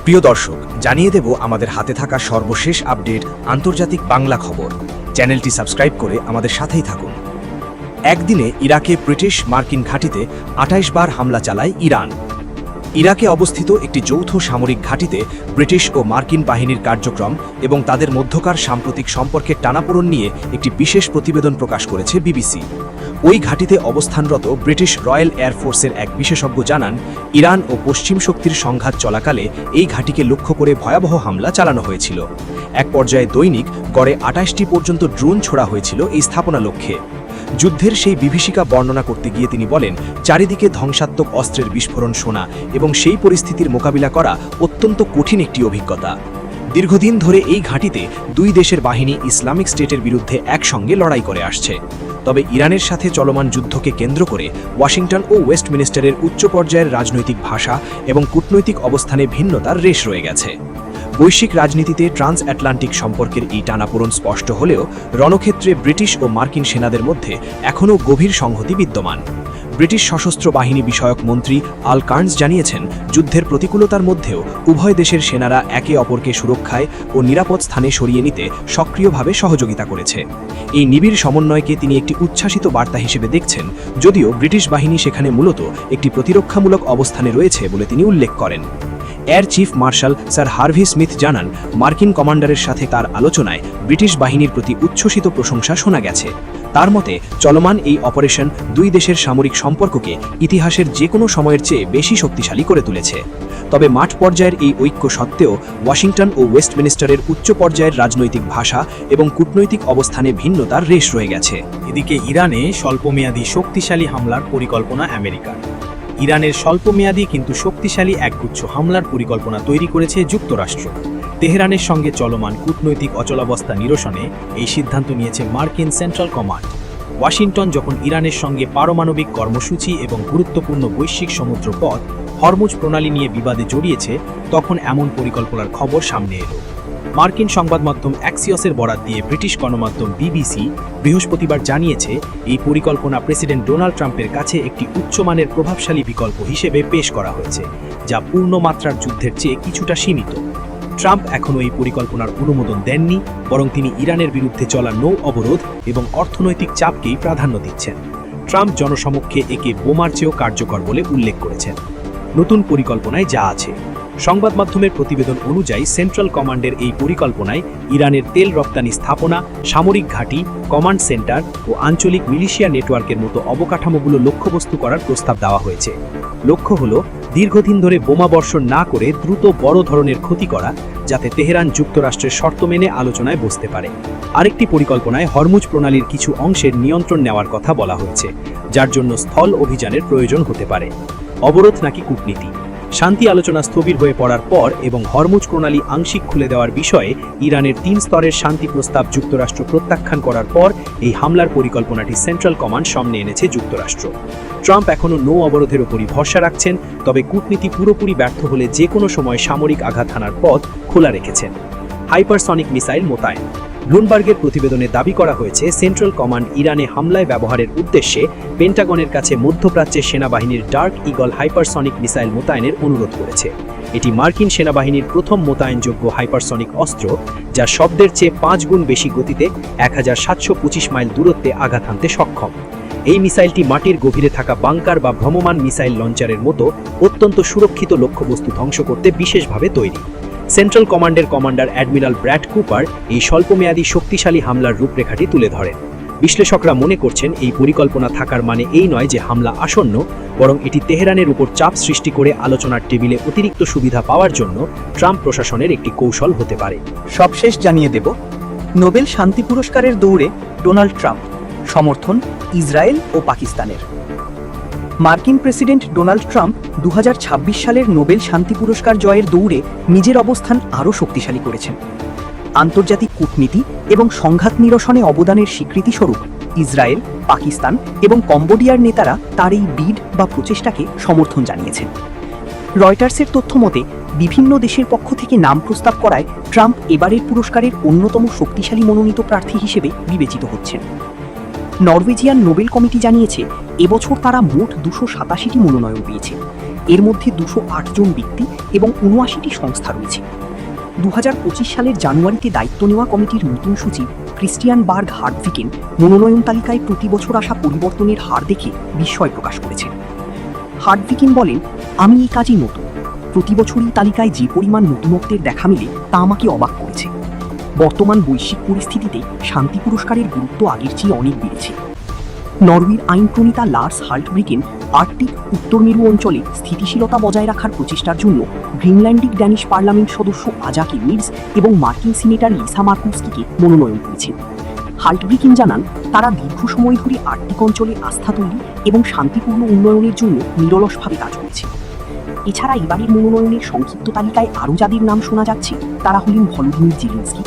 প্রিয় দর্শক, জানিয়ে দেব আমাদের হাতে থাকা সর্বশেষ আপডেট আন্তর্জাতিক বাংলা খবর। চ্যানেলটি সাবস্ক্রাইব করে আমাদের সাথেই থাকুন। একদিনে ইরাকে ব্রিটিশ মার্কিন ঘাঁটিতে ২৮ বার হামলা চালায় ইরান। ইরাকে অবস্থিত একটি যৌথ সামরিক ঘাঁটিতে ব্রিটিশ ও মার্কিন বাহিনীর কার্যক্রম এবং তাদের মধ্যকার সাম্প্রতিক সম্পর্কের টানাপোড়েন নিয়ে একটি বিশেষ প্রতিবেদন প্রকাশ করেছে বিবিসি। ওই ঘাঁটিতে অবস্থানরত ব্রিটিশ রয়্যাল এয়ারফোর্সের এক বিশেষজ্ঞ জানান, ইরান ও পশ্চিম শক্তির সংঘাত চলাকালে এই ঘাঁটিকে লক্ষ্য করে ভয়াবহ হামলা চালানো হয়েছিল। এক পর্যায়ে দৈনিক গড়ে ২৮টি পর্যন্ত ড্রোন ছোড়া হয়েছিল এই স্থাপনা লক্ষ্যে। যুদ্ধের সেই বিভীষিকা বর্ণনা করতে গিয়ে তিনি বলেন, চারিদিকে ধ্বংসাত্মক অস্ত্রের বিস্ফোরণ শোনা এবং সেই পরিস্থিতির মোকাবিলা করা অত্যন্ত কঠিন একটি অভিজ্ঞতা। দীর্ঘদিন ধরে এই ঘাঁটিতে দুই দেশের বাহিনী ইসলামিক স্টেটের বিরুদ্ধে একসঙ্গে লড়াই করে আসছে। তবে ইরানের সাথে চলমান যুদ্ধকে কেন্দ্র করে ওয়াশিংটন ও ওয়েস্টমিনিস্টারের উচ্চ পর্যায়ের রাজনৈতিক ভাষা এবং কূটনৈতিক অবস্থানে ভিন্নতার রেশ রয়ে গেছে। বৈশ্বিক রাজনীতিতে ট্রান্স আটলান্টিক সম্পর্কের এই টানাপোড়েন স্পষ্ট হলেও রণক্ষেত্রে ব্রিটিশ ও মার্কিন সেনাদের মধ্যে এখনও গভীর সংহতি বিদ্যমান। ব্রিটিশ সশস্ত্র বাহিনী বিষয়ক মন্ত্রী আল কার্নস জানিয়েছেন, যুদ্ধের প্রতিকূলতার মধ্যেও উভয় দেশের সেনারা একে অপরকে সুরক্ষায় ও নিরাপদ স্থানে সরিয়ে নিতে সক্রিয়ভাবে সহযোগিতা করেছে। এই নিবিড় সমন্বয়কে তিনি একটি উচ্ছ্বাসিত বার্তা হিসেবে দেখছেন, যদিও ব্রিটিশ বাহিনী সেখানে মূলত একটি প্রতিরক্ষামূলক অবস্থানে রয়েছে বলে তিনি উল্লেখ করেন। Air chief marshal sir Harvey Smith জানান, মার্কিন কমান্ডারের সাথে তার আলোচনায় ব্রিটিশ বাহিনীর প্রতি উচ্ছ্বসিত প্রশংসা শোনা গেছে। তার মতে, চলমান এই অপারেশন দুই দেশের সামরিক সম্পর্ককে ইতিহাসের যে কোনো সময়ের চেয়ে বেশি শক্তিশালী করে তুলেছে। তবে মাঠ পর্যায়ের এই ঐক্য সত্ত্বেও ওয়াশিংটন ও ওয়েস্টমিনিস্টারের উচ্চ পর্যায়ের রাজনৈতিক ভাষা এবং কূটনৈতিক অবস্থানে ভিন্নতার রেশ রয়ে গেছে। এদিকে ইরানে স্বল্পমেয়াদী শক্তিশালী হামলার পরিকল্পনা আমেরিকার। ইরানের স্বল্পমেয়াদী কিন্তু শক্তিশালী একগুচ্ছ হামলার পরিকল্পনা তৈরি করেছে যুক্তরাষ্ট্র। তেহরানের সঙ্গে চলমান কূটনৈতিক অচলাবস্থা নিরসনে এই সিদ্ধান্ত নিয়েছে মার্কিন সেন্ট্রাল কমান্ড। ওয়াশিংটন যখন ইরানের সঙ্গে পারমাণবিক কর্মসূচি এবং গুরুত্বপূর্ণ বৈশ্বিক সমুদ্র পথ হরমুজ প্রণালী নিয়ে বিবাদে জড়িয়েছে, তখন এমন পরিকল্পনার খবর সামনে এলো। মার্কিন সংবাদ মাধ্যম অ্যাক্সিওসের বরাত দিয়ে ব্রিটিশ গণমাধ্যম বিবিসি বৃহস্পতিবার জানিয়েছে, এই পরিকল্পনা প্রেসিডেন্ট ডোনাল্ড ট্রাম্পের কাছে একটি উচ্চমানের প্রভাবশালী বিকল্প হিসেবে পেশ করা হয়েছে, যা পূর্ণমাত্রার যুদ্ধের চেয়ে কিছুটা সীমিত। ট্রাম্প এখনও এই পরিকল্পনার অনুমোদন দেননি, বরং তিনি ইরানের বিরুদ্ধে চলা নৌ অবরোধ এবং অর্থনৈতিক চাপকেই প্রাধান্য দিচ্ছেন। ট্রাম্প জনসমক্ষে একে বোমার চেয়েও কার্যকর বলে উল্লেখ করেছেন। নতুন পরিকল্পনায় যা আছে, সংবাদ মাধ্যমের প্রতিবেদন অনুযায়ী সেন্ট্রাল কমান্ডের এই পরিকল্পনায় ইরানের তেল রপ্তানি স্থাপনা, সামরিক ঘাঁটি, কমান্ড সেন্টার ও আঞ্চলিক মিলিশিয়া নেটওয়ার্কের মতো অবকাঠামোগুলো লক্ষ্যবস্তু করার প্রস্তাব দেওয়া হয়েছে। লক্ষ্য হল দীর্ঘদিন ধরে বোমা বর্ষণ না করে দ্রুত বড় ধরনের ক্ষতি করা, যাতে তেহরান যুক্তরাষ্ট্রের শর্ত মেনে আলোচনায় বসতে পারে। আরেকটি পরিকল্পনায় হরমুজ প্রণালীর কিছু অংশের নিয়ন্ত্রণ নেওয়ার কথা বলা হয়েছে, যার জন্য স্থল অভিযানের প্রয়োজন হতে পারে। অবরোধ নাকি কূটনীতি? শান্তি আলোচনা স্থবির হয়ে পড়ার পর এবং হরমুজ প্রণালী আংশিক খুলে দেওয়ার বিষয়ে ইরানের ৩ স্তরের শান্তি প্রস্তাব যুক্তরাষ্ট্র প্রত্যাখ্যান করার পর এই হামলার পরিকল্পনাটি সেন্ট্রাল কমান্ড সামনে এনেছে যুক্তরাষ্ট্র। ট্রাম্প এখনও নৌ অবরোধের উপরই ভরসা রাখছেন, তবে কূটনীতি পুরোপুরি ব্যর্থ হলে যে কোনো সময় সামরিক আঘাত হানার পথ খোলা রেখেছেন। হাইপারসনিক মিসাইল মোতায়েন। ব্লুমবার্গের প্রতিবেদনে দাবি করা হয়েছে, সেন্ট্রাল কমান্ড ইরানে হামলায় ব্যবহারের উদ্দেশ্যে পেন্টাগনের কাছে মধ্যপ্রাচ্যের সেনাবাহিনীর ডার্ক ইগল হাইপারসনিক মিসাইল মোতায়েনের অনুরোধ করেছে। এটি মার্কিন সেনাবাহিনীর প্রথম মোতায়েনযোগ্য হাইপারসনিক অস্ত্র, যা শব্দের চেয়ে ৫ গুণ বেশি গতিতে ১৭২৫ মাইল দূরত্বে আঘাত হানতে সক্ষম। এই মিসাইলটি মাটির গভীরে থাকা বাংকার বা ভ্রাম্যমাণ মিসাইল লঞ্চারের মতো অত্যন্ত সুরক্ষিত লক্ষ্যবস্তু ধ্বংস করতে বিশেষভাবে তৈরি। সেন্ট্রাল কমান্ডের কমান্ডার অ্যাডমিরাল ব্র্যাড কুপার এই স্বল্পমেয়াদী শক্তিশালী হামলার রূপরেখাটি তুলে ধরেন। বিশ্লেষকরা মনে করছেন, এই পরিকল্পনা থাকার মানে এই নয় যে হামলা আসন্ন, বরং এটি তেহরানের উপর চাপ সৃষ্টি করে আলোচনার টেবিলে অতিরিক্ত সুবিধা পাওয়ার জন্য ট্রাম্প প্রশাসনের একটি কৌশল হতে পারে। সবশেষ জানিয়ে দেব, নোবেল শান্তি পুরস্কারের দৌড়ে ডোনাল্ড ট্রাম্প, সমর্থন ইসরায়েল ও পাকিস্তানের। মার্কিন প্রেসিডেন্ট ডোনাল্ড ট্রাম্প ২০২৬ সালের নোবেল শান্তি পুরস্কার জয়ের দৌড়ে নিজের অবস্থান আরও শক্তিশালী করেছেন। আন্তর্জাতিক কূটনীতি এবং সংঘাত নিরসনে অবদানের স্বীকৃতিস্বরূপ ইসরায়েল, পাকিস্তান এবং কম্বোডিয়ার নেতারা তার এই বিড বা প্রচেষ্টাকে সমর্থন জানিয়েছেন। রয়টার্সের তথ্য মতে, বিভিন্ন দেশের পক্ষ থেকে নাম প্রস্তাব করায় ট্রাম্প এবারের পুরস্কারের অন্যতম শক্তিশালী মনোনীত প্রার্থী হিসেবে বিবেচিত হচ্ছেন। নরওয়েজিয়ান নোবেল কমিটি জানিয়েছে, এবছর তারা মোট ২৮৭টি মনোনয়ন পেয়েছে। এর মধ্যে ২০৮ জন ব্যক্তি এবং ৭৯টি সংস্থা রয়েছে। ২০২৫ সালের জানুয়ারিতে দায়িত্ব নেওয়া কমিটির নতুন সচিব ক্রিস্টিয়ান বার্গ হার্টভিকেন মনোনয়ন তালিকায় প্রতি বছর আসা পরিবর্তনের হার দেখে বিস্ময় প্রকাশ করেছেন। হার্টভিকেন বলেন, আমি এই কাজই নতুন। প্রতি বছরই তালিকায় যে পরিমাণ নতুনত্বের দেখা মিলে তা আমাকে অবাক করেছে। বর্তমান বৈশ্বিক পরিস্থিতিতে শান্তি পুরস্কারের গুরুত্ব আগের চেয়ে অনেক বেড়েছে। নরওয়ের আইন প্রণেতা লার্স হাল্টব্রিকেন আর্কটিক উত্তর মেরু অঞ্চলে স্থিতিশীলতা বজায় রাখার প্রচেষ্টার জন্য গ্রিনল্যান্ডিক ড্যানিশ পার্লামেন্ট সদস্য আজাকে মিডস এবং মার্কিন সিনেটর লিসা মার্কুস্কিকে মনোনয়ন করেছেন। হাল্টব্রিকেন জানান, তারা দীর্ঘ সময় ধরে আর্কটিক অঞ্চলে আস্থা তৈরি এবং শান্তিপূর্ণ উন্নয়নের জন্য নিরলসভাবে কাজ করেছে। এছাড়া এবারের মনোনয়নের সংক্ষিপ্ত তালিকায় আরও যাদের নাম শোনা যাচ্ছে তারা হলেন ভলোদিমির জেলেনস্কি,